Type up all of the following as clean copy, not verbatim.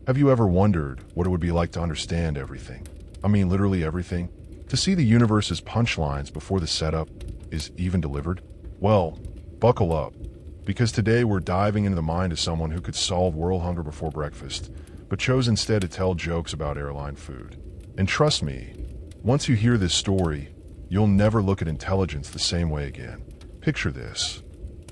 Have you ever wondered what it would be like to understand everything? I mean, literally everything? To see the universe's punchlines before the setup is even delivered? Well, buckle up, because today we're diving into the mind of someone who could solve world hunger before breakfast, but chose instead to tell jokes about airline food. And trust me, once you hear this story, you'll never look at intelligence the same way again. Picture this: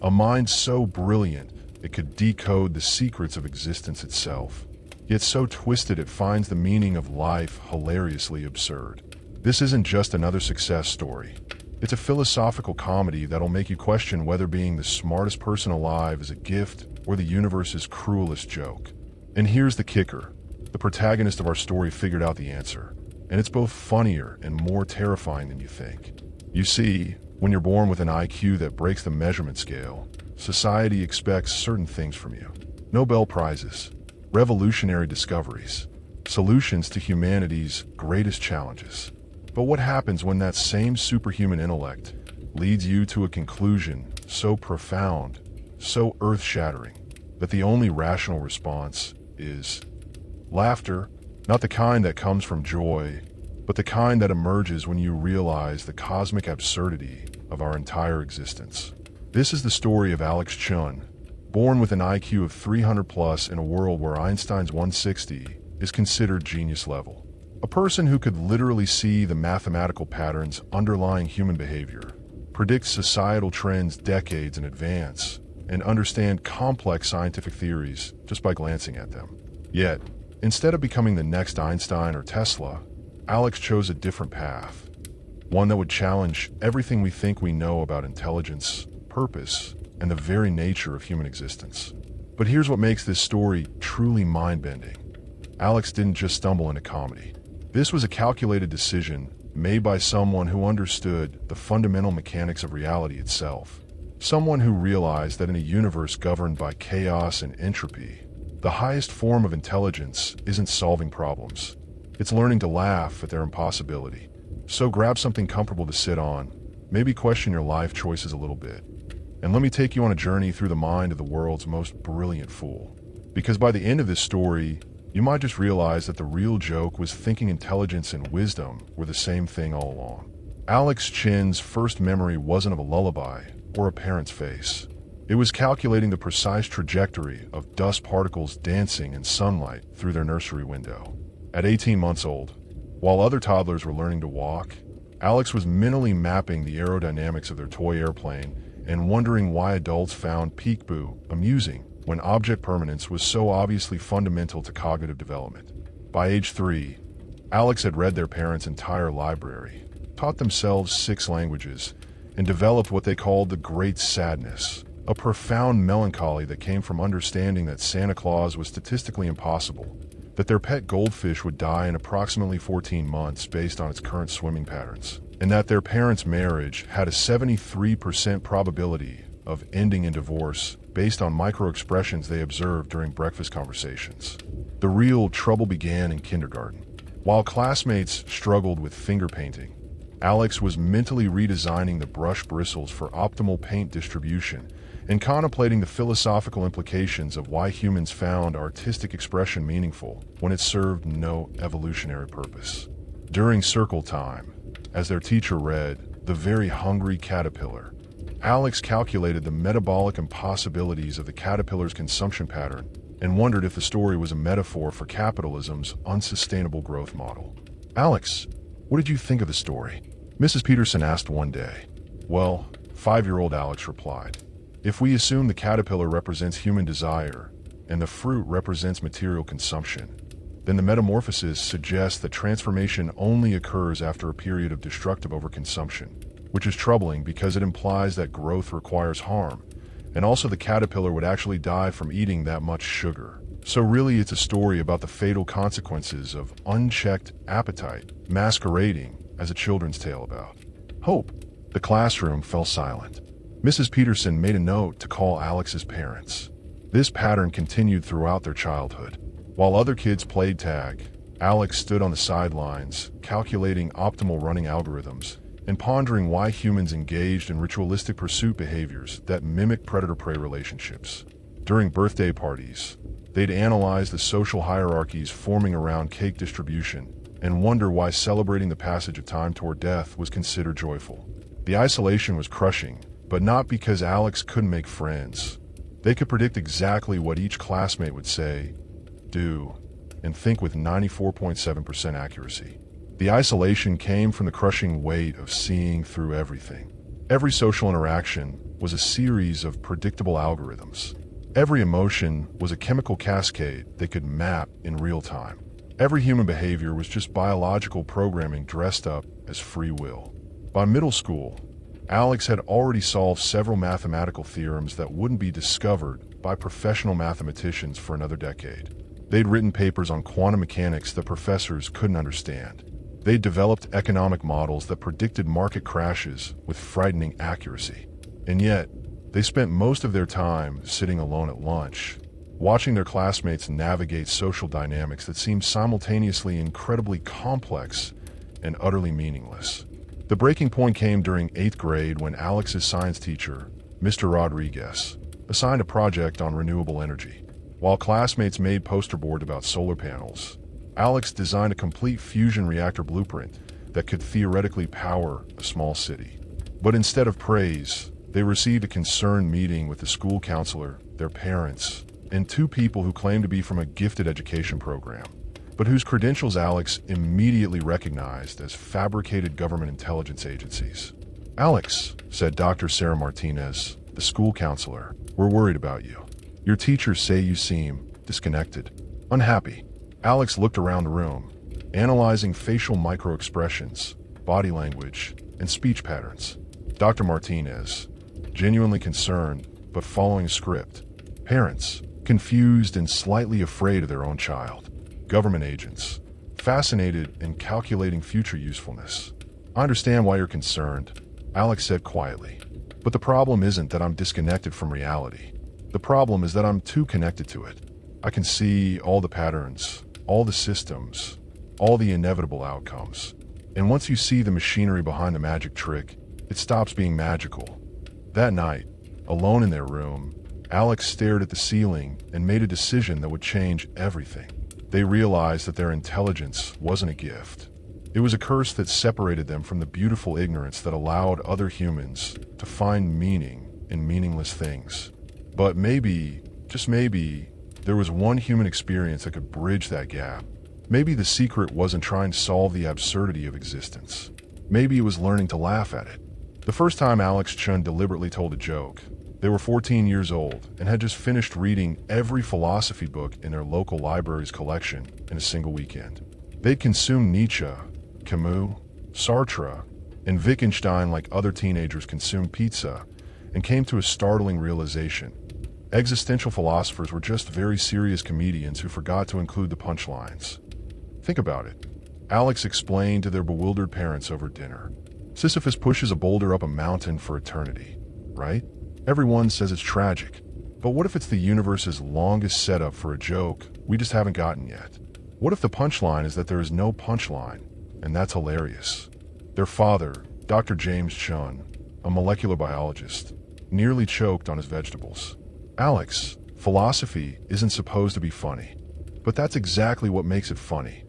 a mind so brilliant it could decode the secrets of existence itself, yet so twisted it finds the meaning of life hilariously absurd. This isn't just another success story. It's a philosophical comedy that'll make you question whether being the smartest person alive is a gift or the universe's cruelest joke. And here's the kicker: the protagonist of our story figured out the answer, and it's both funnier and more terrifying than you think. You see, when you're born with an IQ that breaks the measurement scale, society expects certain things from you. Nobel Prizes, revolutionary discoveries, solutions to humanity's greatest challenges. But what happens when that same superhuman intellect leads you to a conclusion so profound, so earth-shattering, that the only rational response is laughter? Not the kind that comes from joy, but the kind that emerges when you realize the cosmic absurdity of our entire existence. This is the story of Alex Chun, born with an IQ of 300 plus in a world where Einstein's 160 is considered genius level. A person who could literally see the mathematical patterns underlying human behavior, predict societal trends decades in advance, and understand complex scientific theories just by glancing at them. Yet, instead of becoming the next Einstein or Tesla, Alex chose a different path. One that would challenge everything we think we know about intelligence, purpose, and the very nature of human existence. But here's what makes this story truly mind-bending. Alex didn't just stumble into comedy. This was a calculated decision made by someone who understood the fundamental mechanics of reality itself. Someone who realized that in a universe governed by chaos and entropy, the highest form of intelligence isn't solving problems. It's learning to laugh at their impossibility. So grab something comfortable to sit on, maybe question your life choices a little bit, and let me take you on a journey through the mind of the world's most brilliant fool. Because by the end of this story, you might just realize that the real joke was thinking intelligence and wisdom were the same thing all along. Alex Chin's first memory wasn't of a lullaby or a parent's face. It was calculating the precise trajectory of dust particles dancing in sunlight through their nursery window. At 18 months old, while other toddlers were learning to walk, Alex was mentally mapping the aerodynamics of their toy airplane and wondering why adults found peekaboo amusing when object permanence was so obviously fundamental to cognitive development. By age 3, Alex had read their parents' entire library, taught themselves 6 languages, and developed what they called the Great Sadness, a profound melancholy that came from understanding that Santa Claus was statistically impossible, that their pet goldfish would die in approximately 14 months based on its current swimming patterns, and that their parents' marriage had a 73% probability of ending in divorce based on micro-expressions they observed during breakfast conversations. The real trouble began in kindergarten. While classmates struggled with finger painting, Alex was mentally redesigning the brush bristles for optimal paint distribution and contemplating the philosophical implications of why humans found artistic expression meaningful when it served no evolutionary purpose. During circle time, as their teacher read The Very Hungry Caterpillar, Alex calculated the metabolic impossibilities of the caterpillar's consumption pattern and wondered if the story was a metaphor for capitalism's unsustainable growth model. "Alex, what did you think of the story?" Mrs. Peterson asked one day. "Well," 5-year-old Alex replied, "if we assume the caterpillar represents human desire and the fruit represents material consumption, then the metamorphosis suggests that transformation only occurs after a period of destructive overconsumption, which is troubling because it implies that growth requires harm, and also the caterpillar would actually die from eating that much sugar. So really it's a story about the fatal consequences of unchecked appetite, masquerading as a children's tale about hope." The classroom fell silent. Mrs. Peterson made a note to call Alex's parents. This pattern continued throughout their childhood. While other kids played tag, Alex stood on the sidelines, calculating optimal running algorithms and pondering why humans engaged in ritualistic pursuit behaviors that mimic predator-prey relationships. During birthday parties, they'd analyze the social hierarchies forming around cake distribution and wonder why celebrating the passage of time toward death was considered joyful. The isolation was crushing, but not because Alex couldn't make friends. They could predict exactly what each classmate would say, do, and think with 94.7% accuracy. The isolation came from the crushing weight of seeing through everything. Every social interaction was a series of predictable algorithms. Every emotion was a chemical cascade they could map in real time. Every human behavior was just biological programming dressed up as free will. By middle school, Alex had already solved several mathematical theorems that wouldn't be discovered by professional mathematicians for another decade. They'd written papers on quantum mechanics that professors couldn't understand. They'd developed economic models that predicted market crashes with frightening accuracy. And yet, they spent most of their time sitting alone at lunch, watching their classmates navigate social dynamics that seemed simultaneously incredibly complex and utterly meaningless. The breaking point came during 8th grade when Alex's science teacher, Mr. Rodriguez, assigned a project on renewable energy. While classmates made poster boards about solar panels, Alex designed a complete fusion reactor blueprint that could theoretically power a small city. But instead of praise, they received a concerned meeting with the school counselor, their parents, and two people who claimed to be from a gifted education program, but whose credentials Alex immediately recognized as fabricated government intelligence agencies. "Alex," said Dr. Sarah Martinez, the school counselor, "we're worried about you. Your teachers say you seem disconnected, unhappy." Alex looked around the room, analyzing facial microexpressions, body language, and speech patterns. Dr. Martinez, genuinely concerned, but following a script. Parents, confused and slightly afraid of their own child. Government agents, fascinated and calculating future usefulness. "I understand why you're concerned," Alex said quietly. "But the problem isn't that I'm disconnected from reality. The problem is that I'm too connected to it. I can see all the patterns, all the systems, all the inevitable outcomes. And once you see the machinery behind the magic trick, it stops being magical." That night, alone in their room, Alex stared at the ceiling and made a decision that would change everything. They realized that their intelligence wasn't a gift. It was a curse that separated them from the beautiful ignorance that allowed other humans to find meaning in meaningless things. But maybe, just maybe, there was one human experience that could bridge that gap. Maybe the secret wasn't trying to solve the absurdity of existence. Maybe it was learning to laugh at it. The first time Alex Chun deliberately told a joke, they were 14 years old and had just finished reading every philosophy book in their local library's collection in a single weekend. They'd consumed Nietzsche, Camus, Sartre, and Wittgenstein like other teenagers consumed pizza, and came to a startling realization. Existential philosophers were just very serious comedians who forgot to include the punchlines. Think about it. Alex explained to their bewildered parents over dinner. Sisyphus pushes a boulder up a mountain for eternity, right? Everyone says it's tragic. But what if it's the universe's longest setup for a joke we just haven't gotten yet? What if the punchline is that there is no punchline, and that's hilarious? Their father, Dr. James Chun, a molecular biologist, nearly choked on his vegetables. "Alex, philosophy isn't supposed to be funny, but that's exactly what makes it funny,"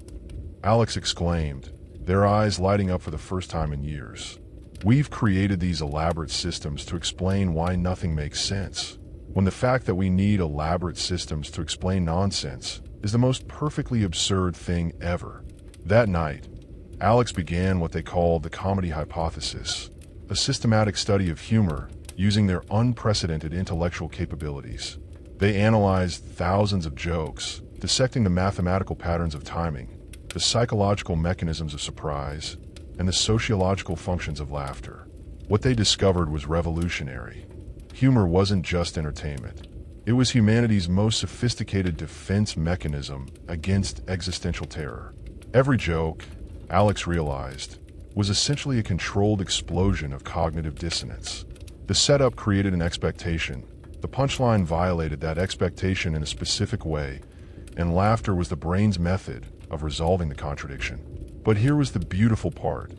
Alex exclaimed, their eyes lighting up for the first time in years. "We've created these elaborate systems to explain why nothing makes sense, when the fact that we need elaborate systems to explain nonsense is the most perfectly absurd thing ever." That night, Alex began what they called the comedy hypothesis, a systematic study of humor using their unprecedented intellectual capabilities. They analyzed thousands of jokes, dissecting the mathematical patterns of timing, the psychological mechanisms of surprise, and the sociological functions of laughter. What they discovered was revolutionary. Humor wasn't just entertainment. It was humanity's most sophisticated defense mechanism against existential terror. Every joke, Alex realized, was essentially a controlled explosion of cognitive dissonance. The setup created an expectation. The punchline violated that expectation in a specific way, and laughter was the brain's method of resolving the contradiction. But here was the beautiful part.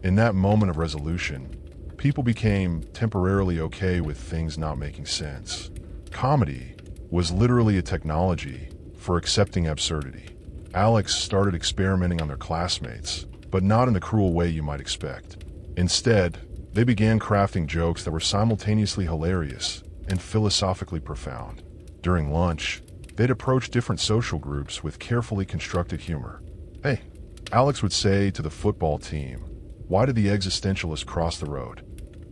In that moment of resolution, people became temporarily okay with things not making sense. Comedy, was literally a technology for accepting absurdity. Alex started experimenting on their classmates, but not in the cruel way you might expect. Instead, they began crafting jokes that were simultaneously hilarious and philosophically profound. During lunch, they'd approach different social groups with carefully constructed humor. "Hey," Alex would say to the football team, "why did the existentialists cross the road?"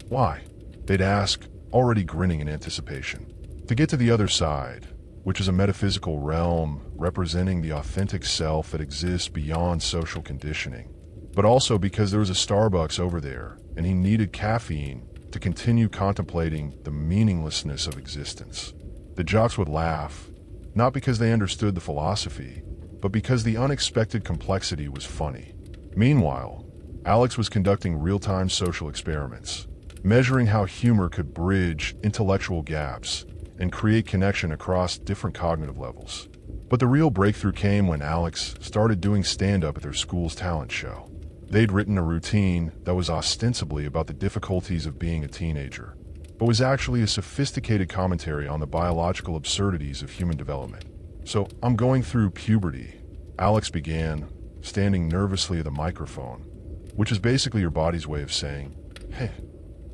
"Why?" they'd ask, already grinning in anticipation. To get to the other side, which is a metaphysical realm representing the authentic self that exists beyond social conditioning. But also because there was a Starbucks over there, and he needed caffeine to continue contemplating the meaninglessness of existence. The jocks would laugh, not because they understood the philosophy, but because the unexpected complexity was funny. Meanwhile, Alex was conducting real-time social experiments, measuring how humor could bridge intellectual gaps and create connection across different cognitive levels. But the real breakthrough came when Alex started doing stand-up at their school's talent show. They'd written a routine that was ostensibly about the difficulties of being a teenager, but was actually a sophisticated commentary on the biological absurdities of human development. "So, I'm going through puberty," Alex began, standing nervously at the microphone, which is basically your body's way of saying, "Hey,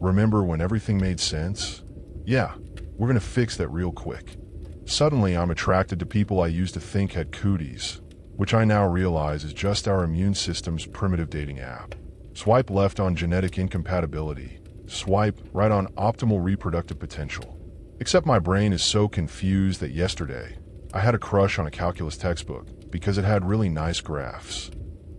remember when everything made sense? Yeah, we're gonna fix that real quick. Suddenly, I'm attracted to people I used to think had cooties, which I now realize is just our immune system's primitive dating app. Swipe left on genetic incompatibility, swipe right on optimal reproductive potential. Except my brain is so confused that yesterday, I had a crush on a calculus textbook because it had really nice graphs."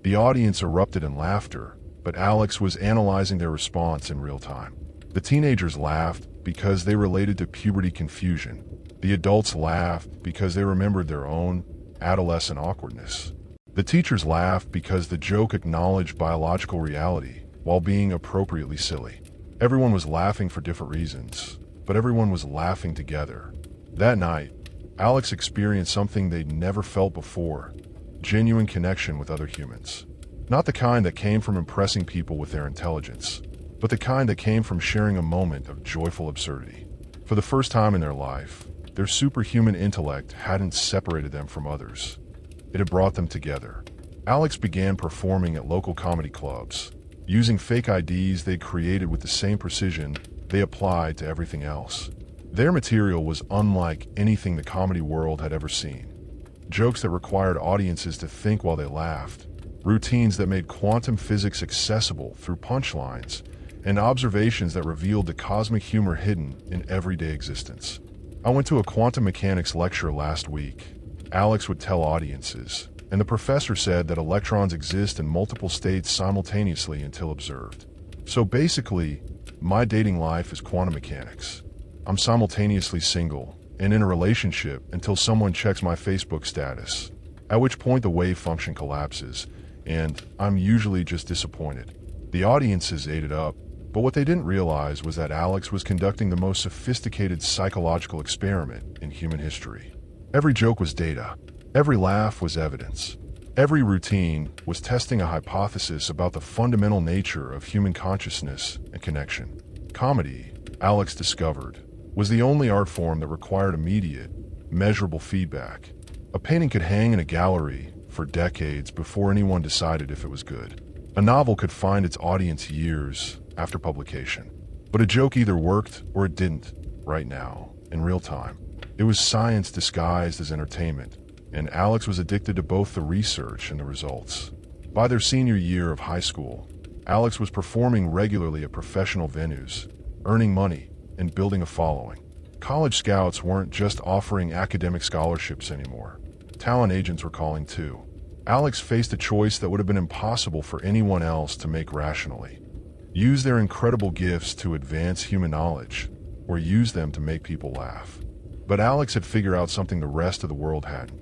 The audience erupted in laughter, but Alex was analyzing their response in real time. The teenagers laughed because they related to puberty confusion. The adults laughed because they remembered their own adolescent awkwardness. The teachers laughed because the joke acknowledged biological reality while being appropriately silly. Everyone was laughing for different reasons, but everyone was laughing together. That night, Alex experienced something they'd never felt before: genuine connection with other humans. Not the kind that came from impressing people with their intelligence, but the kind that came from sharing a moment of joyful absurdity. For the first time in their life, their superhuman intellect hadn't separated them from others. It had brought them together. Alex began performing at local comedy clubs, using fake IDs they'd created with the same precision they applied to everything else. Their material was unlike anything the comedy world had ever seen. Jokes that required audiences to think while they laughed, routines that made quantum physics accessible through punchlines, and observations that revealed the cosmic humor hidden in everyday existence. "I went to a quantum mechanics lecture last week," Alex would tell audiences, "and the professor said that electrons exist in multiple states simultaneously until observed. So basically, my dating life is quantum mechanics. I'm simultaneously single and in a relationship until someone checks my Facebook status, at which point the wave function collapses, and I'm usually just disappointed." The audiences ate it up, but what they didn't realize was that Alex was conducting the most sophisticated psychological experiment in human history. Every joke was data. Every laugh was evidence. Every routine was testing a hypothesis about the fundamental nature of human consciousness and connection. Comedy, Alex discovered, was the only art form that required immediate, measurable feedback. A painting could hang in a gallery for decades before anyone decided if it was good. A novel could find its audience years after publication. But a joke either worked or it didn't, right now, in real time. It was science disguised as entertainment, and Alex was addicted to both the research and the results. By their senior year of high school, Alex was performing regularly at professional venues, earning money, and building a following. College scouts weren't just offering academic scholarships anymore. Talent agents were calling too. Alex faced a choice that would have been impossible for anyone else to make rationally. Use their incredible gifts to advance human knowledge, or use them to make people laugh. But Alex had figured out something the rest of the world hadn't.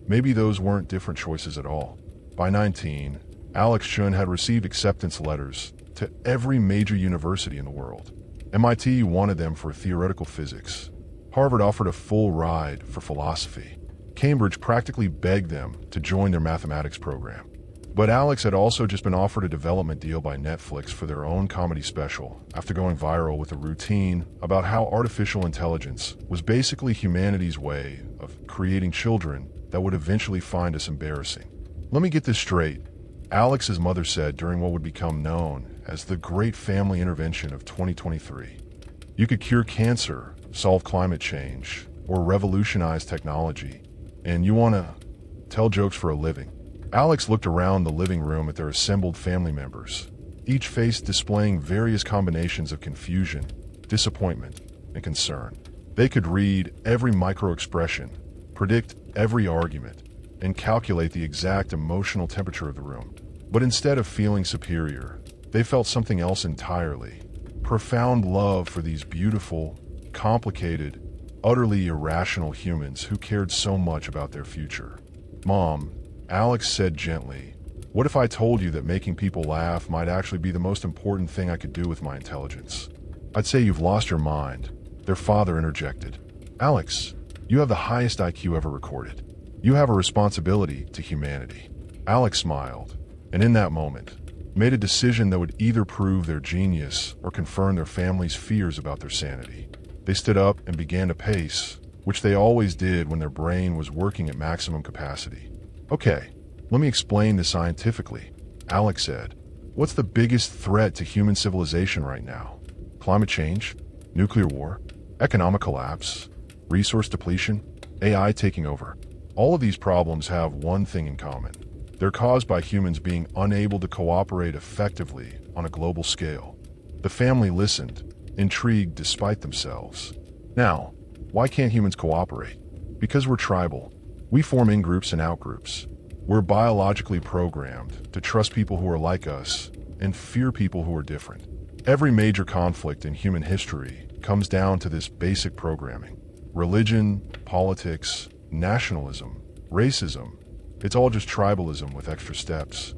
Maybe those weren't different choices at all. By 19, Alex Chun had received acceptance letters to every major university in the world. MIT wanted them for theoretical physics. Harvard offered a full ride for philosophy. Cambridge practically begged them to join their mathematics program. But Alex had also just been offered a development deal by Netflix for their own comedy special after going viral with a routine about how artificial intelligence was basically humanity's way of creating children that would eventually find us embarrassing. Let me get this straight. Alex's mother said during what would become known as the Great Family Intervention of 2023, you could cure cancer, solve climate change, or revolutionize technology, and you want to tell jokes for a living. Alex looked around the living room at their assembled family members, each face displaying various combinations of confusion, disappointment, and concern. They could read every micro-expression, predict every argument, and calculate the exact emotional temperature of the room. But instead of feeling superior, they felt something else entirely. Profound love for these beautiful, complicated, utterly irrational humans who cared so much about their future. Mom, Alex said gently, what if I told you that making people laugh might actually be the most important thing I could do with my intelligence? I'd say you've lost your mind, their father interjected. Alex, you have the highest IQ ever recorded. You have a responsibility to humanity. Alex smiled, and in that moment, made a decision that would either prove their genius or confirm their family's fears about their sanity. They stood up and began to pace, which they always did when their brain was working at maximum capacity. Okay, let me explain this scientifically, Alex said. What's the biggest threat to human civilization right now? Climate change? Nuclear war? Economic collapse? Resource depletion? AI taking over? All of these problems have one thing in common. They're caused by humans being unable to cooperate effectively on a global scale. The family listened, intrigued despite themselves. Now, why can't humans cooperate? Because we're tribal. We form in-groups and out-groups. We're biologically programmed to trust people who are like us and fear people who are different. Every major conflict in human history comes down to this basic programming. Religion, politics, nationalism, racism, it's all just tribalism with extra steps.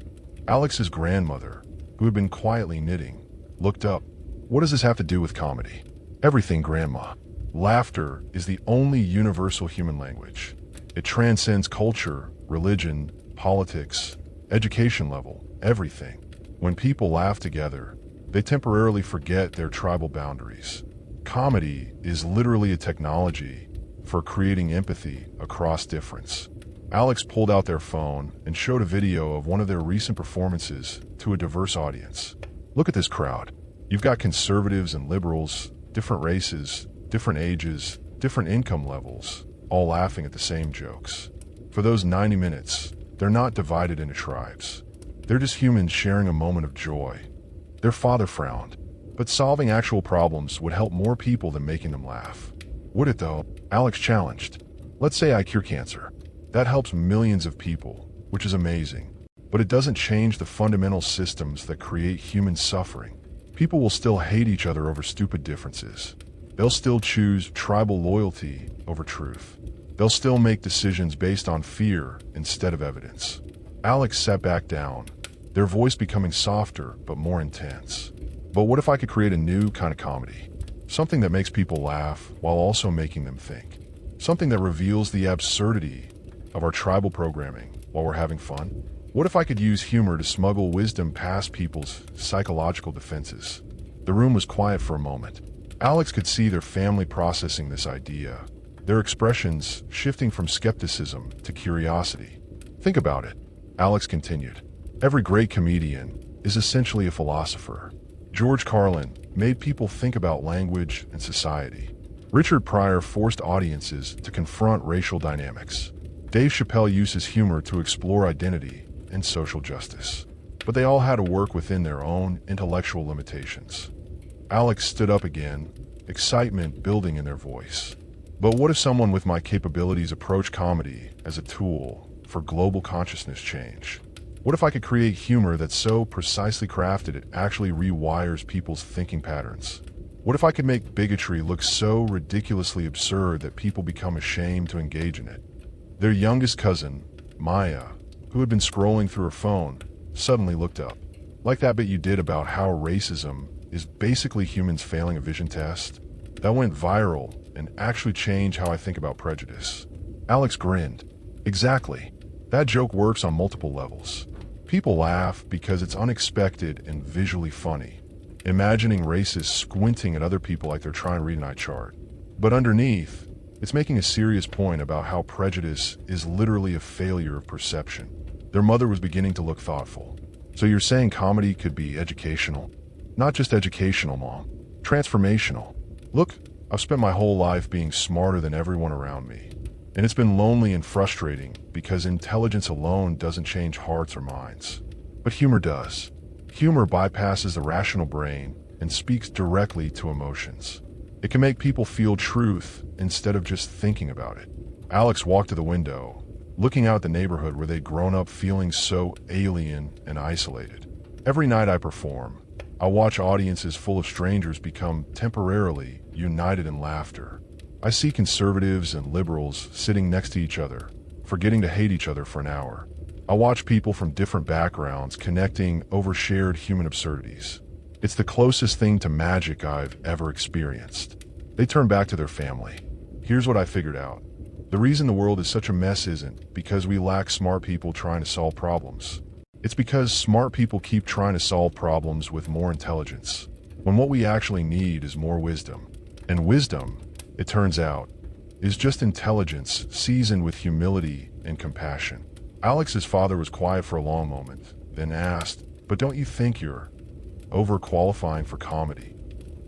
Alex's grandmother, who had been quietly knitting, looked up. What does this have to do with comedy? Everything, Grandma. Laughter is the only universal human language. It transcends culture, religion, politics, education level, everything. When people laugh together, they temporarily forget their tribal boundaries. Comedy is literally a technology for creating empathy across difference. Alex pulled out their phone and showed a video of one of their recent performances to a diverse audience. Look at this crowd. You've got conservatives and liberals, different races, different ages, different income levels, all laughing at the same jokes. For those 90 minutes, they're not divided into tribes. They're just humans sharing a moment of joy. Their father frowned, but solving actual problems would help more people than making them laugh. Would it though? Alex challenged. Let's say I cure cancer. That helps millions of people, which is amazing. But it doesn't change the fundamental systems that create human suffering. People will still hate each other over stupid differences. They'll still choose tribal loyalty over truth. They'll still make decisions based on fear instead of evidence. Alex sat back down, their voice becoming softer but more intense. But what if I could create a new kind of comedy? Something that makes people laugh while also making them think. Something that reveals the absurdity of our tribal programming while we're having fun? What if I could use humor to smuggle wisdom past people's psychological defenses? The room was quiet for a moment. Alex could see their family processing this idea, their expressions shifting from skepticism to curiosity. Think about it, Alex continued. Every great comedian is essentially a philosopher. George Carlin made people think about language and society. Richard Pryor forced audiences to confront racial dynamics. Dave Chappelle uses humor to explore identity and social justice. But they all had to work within their own intellectual limitations. Alex stood up again, excitement building in their voice. But what if someone with my capabilities approached comedy as a tool for global consciousness change? What if I could create humor that's so precisely crafted it actually rewires people's thinking patterns? What if I could make bigotry look so ridiculously absurd that people become ashamed to engage in it? Their youngest cousin, Maya, who had been scrolling through her phone, suddenly looked up. Like that bit you did about how racism is basically humans failing a vision test? That went viral and actually changed how I think about prejudice. Alex grinned. Exactly. That joke works on multiple levels. People laugh because it's unexpected and visually funny, imagining racists squinting at other people like they're trying to read an eye chart. But underneath, it's making a serious point about how prejudice is literally a failure of perception. Their mother was beginning to look thoughtful. So you're saying comedy could be educational? Not just educational, Mom. Transformational. Look, I've spent my whole life being smarter than everyone around me. And it's been lonely and frustrating because intelligence alone doesn't change hearts or minds. But humor does. Humor bypasses the rational brain and speaks directly to emotions. It can make people feel truth instead of just thinking about it. Alex walked to the window, looking out at the neighborhood where they'd grown up feeling so alien and isolated. Every night I perform, I watch audiences full of strangers become temporarily united in laughter. I see conservatives and liberals sitting next to each other, forgetting to hate each other for an hour. I watch people from different backgrounds connecting over shared human absurdities. It's the closest thing to magic I've ever experienced. They turn back to their family. Here's what I figured out. The reason the world is such a mess isn't because we lack smart people trying to solve problems. It's because smart people keep trying to solve problems with more intelligence, when what we actually need is more wisdom. And wisdom, it turns out, is just intelligence seasoned with humility and compassion. Alex's father was quiet for a long moment, then asked, "But don't you think you're overqualifying for comedy?"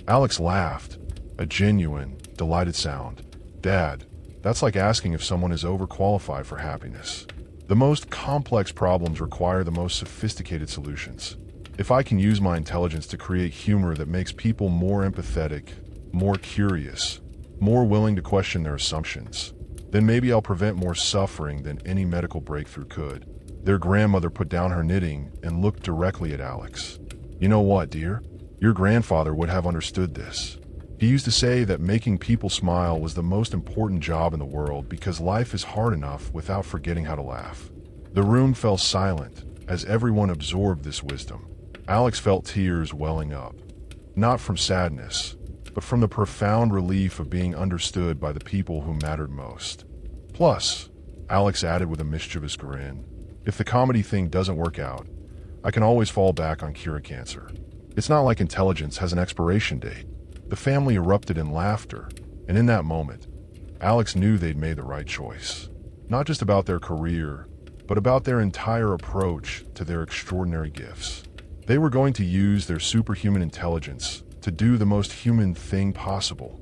Alex laughed, a genuine, delighted sound. "Dad, that's like asking if someone is overqualified for happiness. The most complex problems require the most sophisticated solutions. If I can use my intelligence to create humor that makes people more empathetic, more curious, more willing to question their assumptions, then maybe I'll prevent more suffering than any medical breakthrough could." Their grandmother put down her knitting and looked directly at Alex. "You know what, dear? Your grandfather would have understood this. He used to say that making people smile was the most important job in the world because life is hard enough without forgetting how to laugh." The room fell silent as everyone absorbed this wisdom. Alex felt tears welling up, not from sadness, but from the profound relief of being understood by the people who mattered most. "Plus," Alex added with a mischievous grin, "if the comedy thing doesn't work out, I can always fall back on cure cancer. It's not like intelligence has an expiration date." The family erupted in laughter, and in that moment, Alex knew they'd made the right choice. Not just about their career, but about their entire approach to their extraordinary gifts. They were going to use their superhuman intelligence to do the most human thing possible.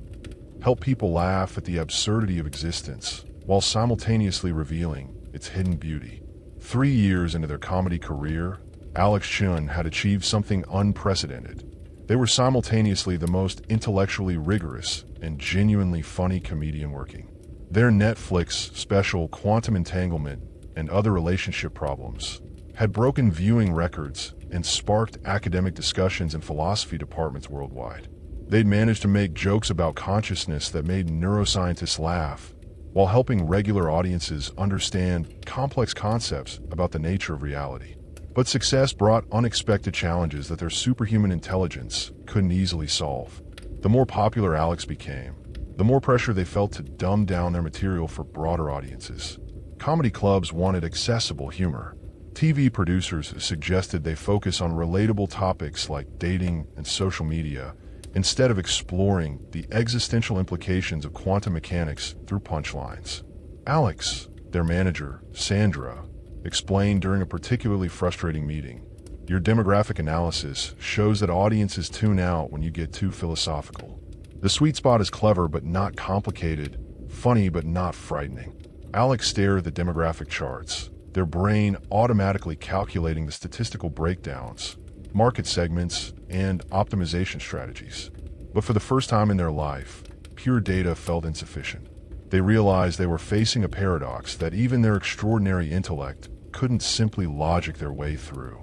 Help people laugh at the absurdity of existence, while simultaneously revealing its hidden beauty. 3 years into their comedy career, Alex Chun had achieved something unprecedented. They were simultaneously the most intellectually rigorous and genuinely funny comedian working. Their Netflix special Quantum Entanglement and Other Relationship Problems had broken viewing records and sparked academic discussions in philosophy departments worldwide. They'd managed to make jokes about consciousness that made neuroscientists laugh, while helping regular audiences understand complex concepts about the nature of reality. But success brought unexpected challenges that their superhuman intelligence couldn't easily solve. The more popular Alex became, the more pressure they felt to dumb down their material for broader audiences. Comedy clubs wanted accessible humor. TV producers suggested they focus on relatable topics like dating and social media, instead of exploring the existential implications of quantum mechanics through punchlines. Alex, their manager, Sandra, explained during a particularly frustrating meeting, "Your demographic analysis shows that audiences tune out when you get too philosophical. The sweet spot is clever but not complicated, funny but not frightening." Alex stared at the demographic charts, their brain automatically calculating the statistical breakdowns, market segments, and optimization strategies. But for the first time in their life, pure data felt insufficient. They realized they were facing a paradox that even their extraordinary intellect couldn't simply logic their way through.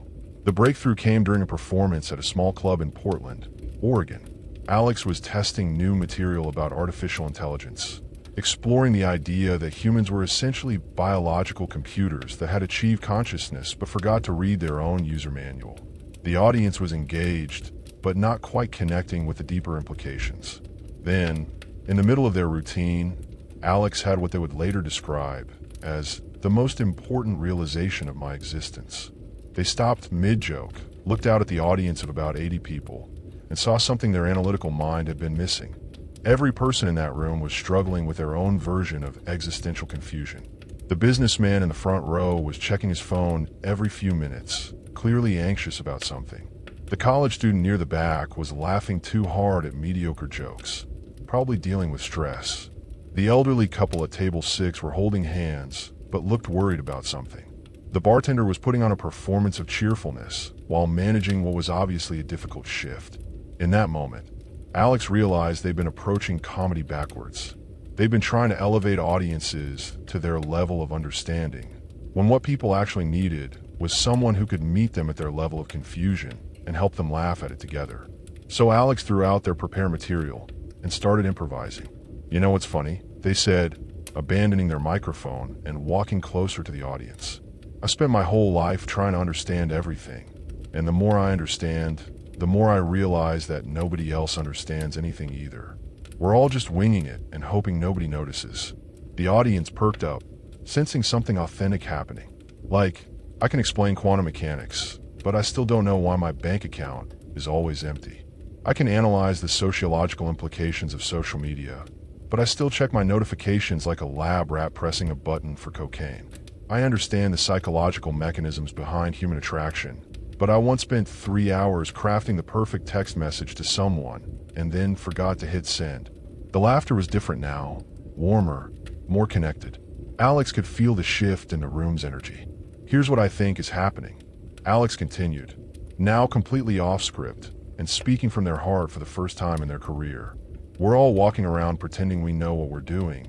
The breakthrough came during a performance at a small club in Portland, Oregon. Alex was testing new material about artificial intelligence, exploring the idea that humans were essentially biological computers that had achieved consciousness but forgot to read their own user manual. The audience was engaged, but not quite connecting with the deeper implications. Then, in the middle of their routine, Alex had what they would later describe as the most important realization of my existence. They stopped mid-joke, looked out at the audience of about 80 people, and saw something their analytical mind had been missing. Every person in that room was struggling with their own version of existential confusion. The businessman in the front row was checking his phone every few minutes, clearly anxious about something. The college student near the back was laughing too hard at mediocre jokes, probably dealing with stress. The elderly couple at table 6 were holding hands, but looked worried about something. The bartender was putting on a performance of cheerfulness while managing what was obviously a difficult shift. In that moment, Alex realized they'd been approaching comedy backwards. They'd been trying to elevate audiences to their level of understanding, when what people actually needed was someone who could meet them at their level of confusion and help them laugh at it together. So Alex threw out their prepared material and started improvising. You know what's funny? They said, abandoning their microphone and walking closer to the audience. I spent my whole life trying to understand everything, and the more I understand, the more I realize that nobody else understands anything either. We're all just winging it and hoping nobody notices. The audience perked up, sensing something authentic happening. Like, I can explain quantum mechanics, but I still don't know why my bank account is always empty. I can analyze the sociological implications of social media, but I still check my notifications like a lab rat pressing a button for cocaine. I understand the psychological mechanisms behind human attraction, but I once spent 3 hours crafting the perfect text message to someone and then forgot to hit send. The laughter was different now, warmer, more connected. Alex could feel the shift in the room's energy. Here's what I think is happening, Alex continued, now completely off script and speaking from their heart for the first time in their career. We're all walking around pretending we know what we're doing,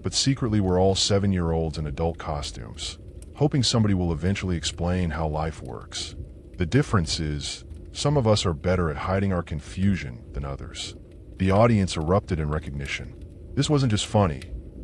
but secretly we're all 7-year-olds in adult costumes, hoping somebody will eventually explain how life works. The difference is, some of us are better at hiding our confusion than others. The audience erupted in recognition. This wasn't just funny,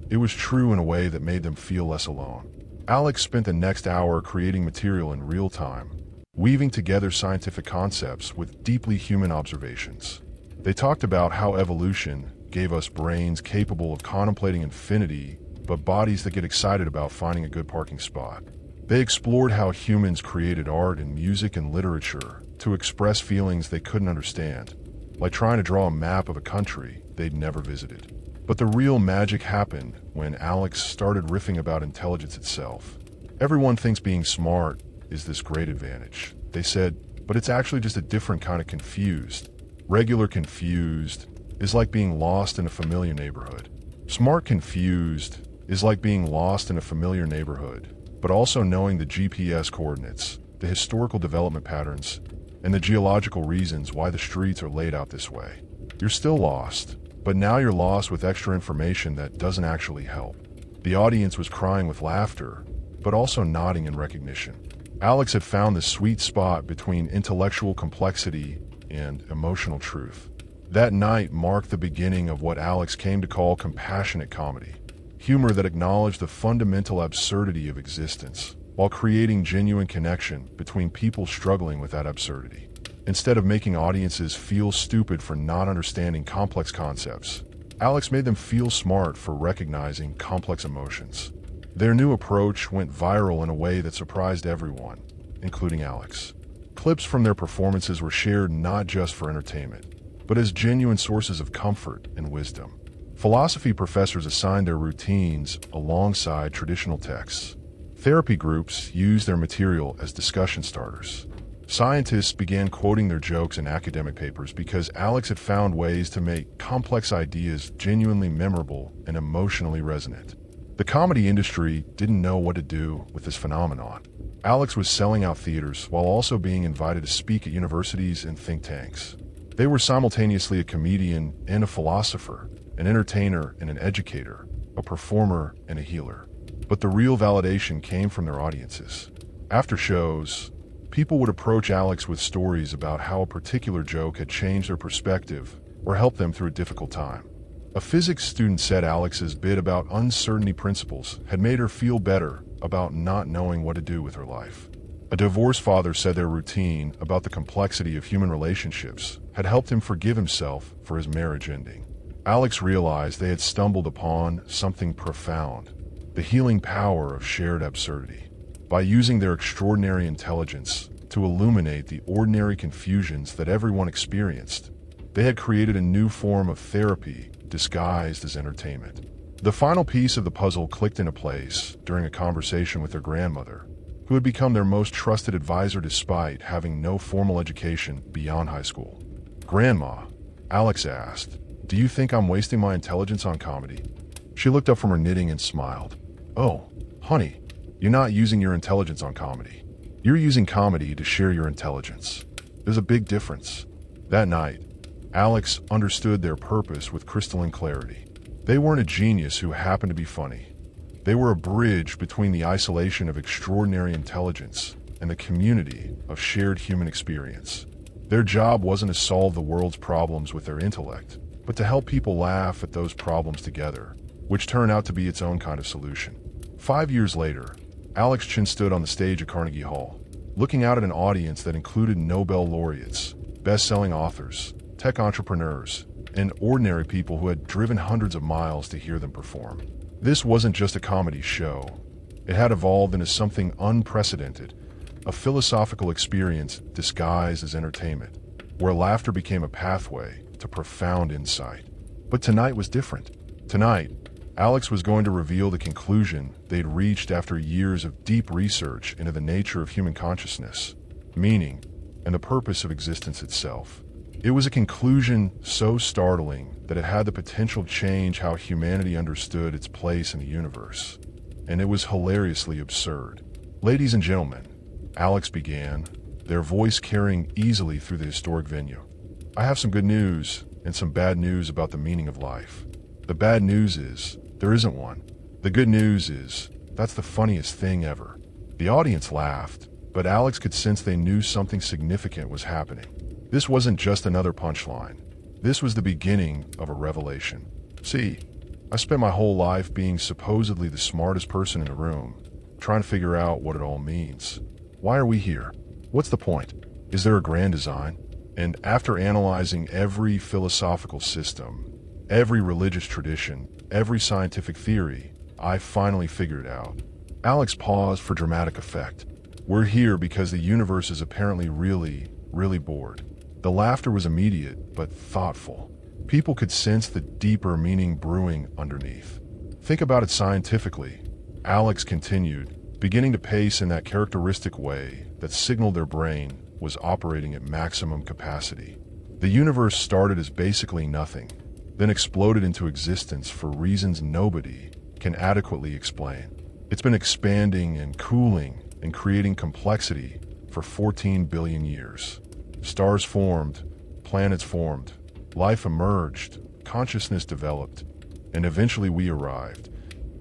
it was true in a way that made them feel less alone. Alex spent the next hour creating material in real time, weaving together scientific concepts with deeply human observations. They talked about how evolution gave us brains capable of contemplating infinity, but bodies that get excited about finding a good parking spot. They explored how humans created art and music and literature to express feelings they couldn't understand, like trying to draw a map of a country they'd never visited. But the real magic happened when Alex started riffing about intelligence itself. Everyone thinks being smart is this great advantage, they said, but it's actually just a different kind of confused. Regular confused is like being lost in a familiar neighborhood. Smart confused is like being lost in a familiar neighborhood, but also knowing the GPS coordinates, the historical development patterns, and the geological reasons why the streets are laid out this way. You're still lost, but now you're lost with extra information that doesn't actually help. The audience was crying with laughter, but also nodding in recognition. Alex had found the sweet spot between intellectual complexity and emotional truth. That night marked the beginning of what Alex came to call compassionate comedy, humor that acknowledged the fundamental absurdity of existence, while creating genuine connection between people struggling with that absurdity. Instead of making audiences feel stupid for not understanding complex concepts, Alex made them feel smart for recognizing complex emotions. Their new approach went viral in a way that surprised everyone, including Alex. Clips from their performances were shared not just for entertainment, but as genuine sources of comfort and wisdom. Philosophy professors assigned their routines alongside traditional texts. Therapy groups used their material as discussion starters. Scientists began quoting their jokes in academic papers because Alex had found ways to make complex ideas genuinely memorable and emotionally resonant. The comedy industry didn't know what to do with this phenomenon. Alex was selling out theaters while also being invited to speak at universities and think tanks. They were simultaneously a comedian and a philosopher, an entertainer and an educator, a performer and a healer. But the real validation came from their audiences. After shows, people would approach Alex with stories about how a particular joke had changed their perspective or helped them through a difficult time. A physics student said Alex's bit about uncertainty principles had made her feel better about not knowing what to do with her life. A divorced father said their routine about the complexity of human relationships had helped him forgive himself for his marriage ending. Alex realized they had stumbled upon something profound, the healing power of shared absurdity. by using their extraordinary intelligence to illuminate the ordinary confusions that everyone experienced. They had created a new form of therapy disguised as entertainment. The final piece of the puzzle clicked into place during a conversation with their grandmother, who had become their most trusted advisor despite having no formal education beyond high school. "Grandma," Alex asked, "do you think I'm wasting my intelligence on comedy?" She looked up from her knitting and smiled. "Oh, honey, you're not using your intelligence on comedy. You're using comedy to share your intelligence. There's a big difference." That night, Alex understood their purpose with crystalline clarity. They weren't a genius who happened to be funny. They were a bridge between the isolation of extraordinary intelligence and the community of shared human experience. Their job wasn't to solve the world's problems with their intellect, but to help people laugh at those problems together, which turned out to be its own kind of solution. 5 years later, Alex Chin stood on the stage at Carnegie Hall, looking out at an audience that included Nobel laureates, best-selling authors, tech entrepreneurs, and ordinary people who had driven hundreds of miles to hear them perform. This wasn't just a comedy show. It had evolved into something unprecedented, a philosophical experience disguised as entertainment, where laughter became a pathway to profound insight. But tonight was different. Tonight, Alex was going to reveal the conclusion they'd reached after years of deep research into the nature of human consciousness, meaning, and the purpose of existence itself. It was a conclusion so startling that it had the potential to change how humanity understood its place in the universe. And it was hilariously absurd. "Ladies and gentlemen," Alex began, their voice carrying easily through the historic venue, "I have some good news and some bad news about the meaning of life. The bad news is, there isn't one. The good news is, that's the funniest thing ever." The audience laughed, but Alex could sense they knew something significant was happening. This wasn't just another punchline. This was the beginning of a revelation. "See, I spent my whole life being supposedly the smartest person in the room, trying to figure out what it all means. Why are we here? What's the point? Is there a grand design? And after analyzing every philosophical system, every religious tradition, every scientific theory, I finally figured it out." Alex paused for dramatic effect. "We're here because the universe is apparently really bored." The laughter was immediate, but thoughtful. People could sense the deeper meaning brewing underneath. "Think about it scientifically," Alex continued, beginning to pace in that characteristic way that signaled their brain was operating at maximum capacity. The universe started as basically nothing, then exploded into existence for reasons nobody can adequately explain. It's been expanding and cooling and creating complexity for 14 billion years. Stars formed, planets formed, life emerged, consciousness developed, and eventually we arrived,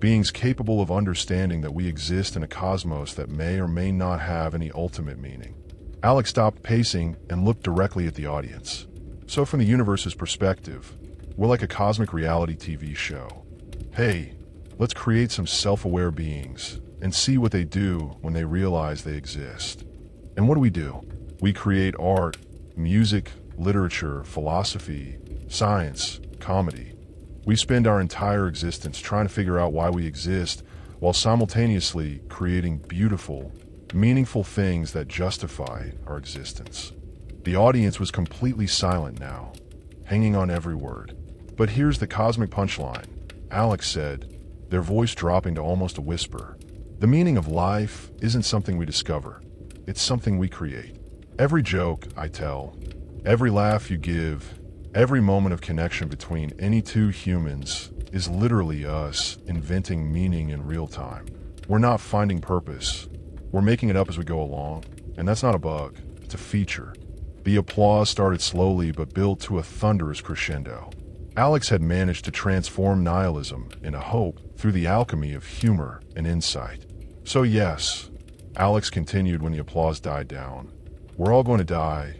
beings capable of understanding that we exist in a cosmos that may or may not have any ultimate meaning. Alex stopped pacing and looked directly at the audience. "So from the universe's perspective, we're like a cosmic reality TV show. Hey, let's create some self-aware beings and see what they do when they realize they exist." And what do? We create art, music, literature, philosophy, science, comedy. We spend our entire existence trying to figure out why we exist while simultaneously creating beautiful, meaningful things that justify our existence. The audience was completely silent now, hanging on every word. "But here's the cosmic punchline," Alex said, their voice dropping to almost a whisper. "The meaning of life isn't something we discover. It's something we create. Every joke I tell, every laugh you give, every moment of connection between any two humans is literally us inventing meaning in real time. We're not finding purpose. We're making it up as we go along, and that's not a bug, it's a feature." The applause started slowly but built to a thunderous crescendo. Alex had managed to transform nihilism into hope through the alchemy of humor and insight. "So yes," Alex continued when the applause died down, "we're all going to die.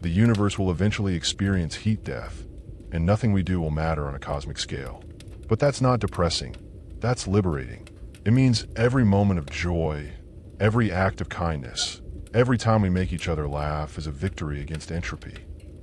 The universe will eventually experience heat death, and nothing we do will matter on a cosmic scale. But that's not depressing. That's liberating. It means every moment of joy, every act of kindness, every time we make each other laugh is a victory against entropy.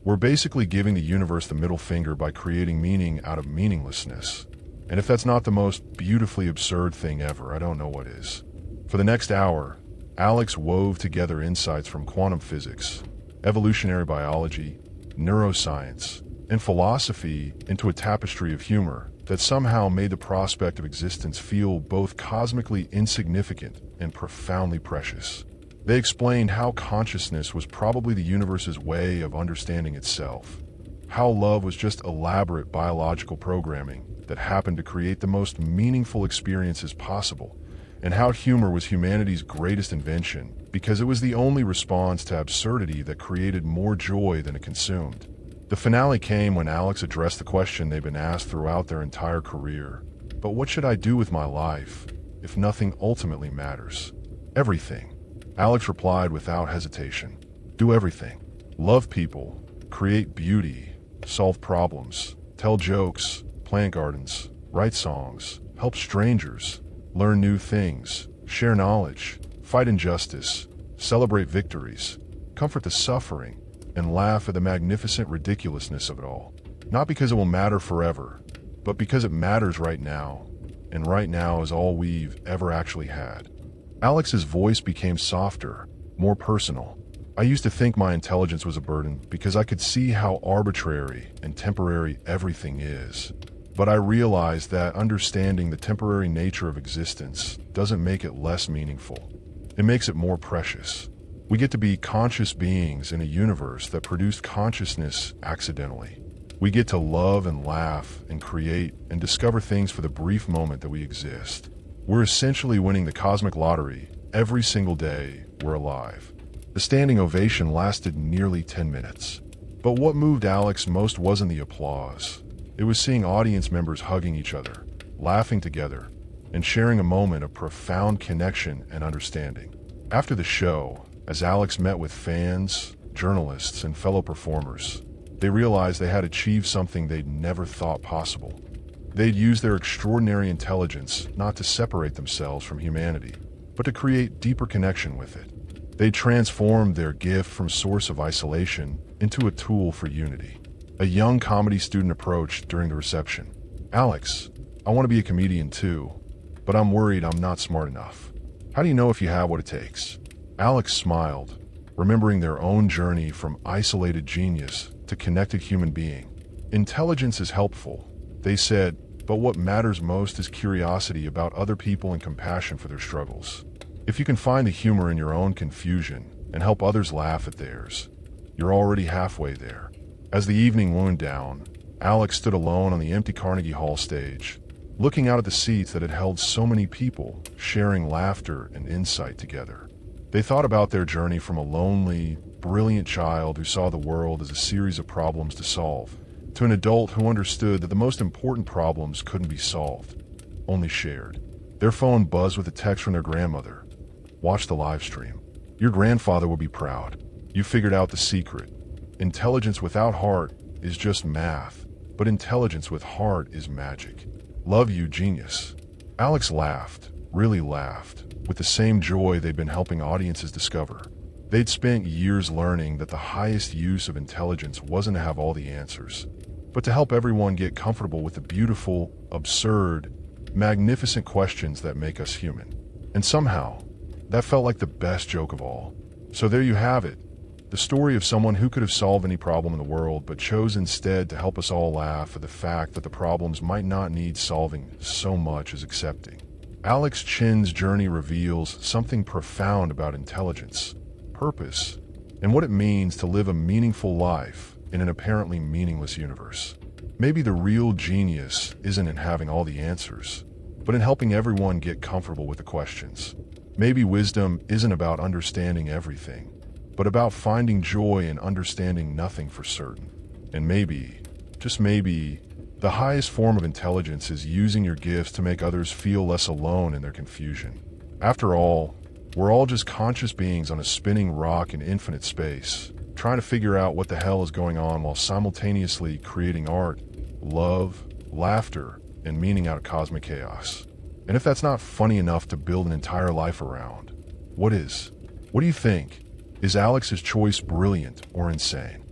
We're basically giving the universe the middle finger by creating meaning out of meaninglessness. And if that's not the most beautifully absurd thing ever, I don't know what is." For the next hour, Alex wove together insights from quantum physics, evolutionary biology, neuroscience, and philosophy into a tapestry of humor that somehow made the prospect of existence feel both cosmically insignificant and profoundly precious. They explained how consciousness was probably the universe's way of understanding itself, how love was just elaborate biological programming that happened to create the most meaningful experiences possible, and how humor was humanity's greatest invention because it was the only response to absurdity that created more joy than it consumed. The finale came when Alex addressed the question they've been asked throughout their entire career. But what should I do with my life if nothing ultimately matters? Everything. Alex replied without hesitation. Do everything. Love people, create beauty, solve problems, tell jokes, plant gardens, write songs, help strangers, learn new things, share knowledge, fight injustice, celebrate victories, comfort the suffering, and laugh at the magnificent ridiculousness of it all. Not because it will matter forever, but because it matters right now, and right now is all we've ever actually had. Alex's voice became softer, more personal. I used to think my intelligence was a burden because I could see how arbitrary and temporary everything is. But I realized that understanding the temporary nature of existence doesn't make it less meaningful. It makes it more precious. We get to be conscious beings in a universe that produced consciousness accidentally. We get to love and laugh and create and discover things for the brief moment that we exist. We're essentially winning the cosmic lottery every single day we're alive. The standing ovation lasted nearly 10 minutes. But what moved Alex most wasn't the applause. It was seeing audience members hugging each other, laughing together, and sharing a moment of profound connection and understanding. After the show, as Alex met with fans, journalists, and fellow performers, they realized they had achieved something they'd never thought possible. They'd used their extraordinary intelligence not to separate themselves from humanity, but to create deeper connection with it. They transformed their gift from source of isolation into a tool for unity. A young comedy student approached during the reception. Alex, I want to be a comedian too, but I'm worried I'm not smart enough. How do you know if you have what it takes? Alex smiled, remembering their own journey from isolated genius to connected human being. Intelligence is helpful, they said, but what matters most is curiosity about other people and compassion for their struggles. If you can find the humor in your own confusion and help others laugh at theirs, you're already halfway there. As the evening wound down, Alex stood alone on the empty Carnegie Hall stage, looking out at the seats that had held so many people, sharing laughter and insight together. They thought about their journey from a lonely, brilliant child who saw the world as a series of problems to solve, to an adult who understood that the most important problems couldn't be solved, only shared. Their phone buzzed with a text from their grandmother. Watch the live stream. Your grandfather will be proud. You figured out the secret. Intelligence without heart is just math, but intelligence with heart is magic. Love you, genius. Alex laughed, really laughed, with the same joy they'd been helping audiences discover. They'd spent years learning that the highest use of intelligence wasn't to have all the answers, but to help everyone get comfortable with the beautiful, absurd, magnificent questions that make us human. And somehow, that felt like the best joke of all. So there you have it, the story of someone who could have solved any problem in the world but chose instead to help us all laugh at the fact that the problems might not need solving so much as accepting. Alex Chin's journey reveals something profound about intelligence, purpose, and what it means to live a meaningful life in an apparently meaningless universe. Maybe the real genius isn't in having all the answers, but in helping everyone get comfortable with the questions. Maybe wisdom isn't about understanding everything, but about finding joy in understanding nothing for certain. And maybe, just maybe, the highest form of intelligence is using your gifts to make others feel less alone in their confusion. After all, we're all just conscious beings on a spinning rock in infinite space, trying to figure out what the hell is going on while simultaneously creating art, love, laughter, and meaning out of cosmic chaos. And if that's not funny enough to build an entire life around, what is? What do you think? Is Alex's choice brilliant or insane?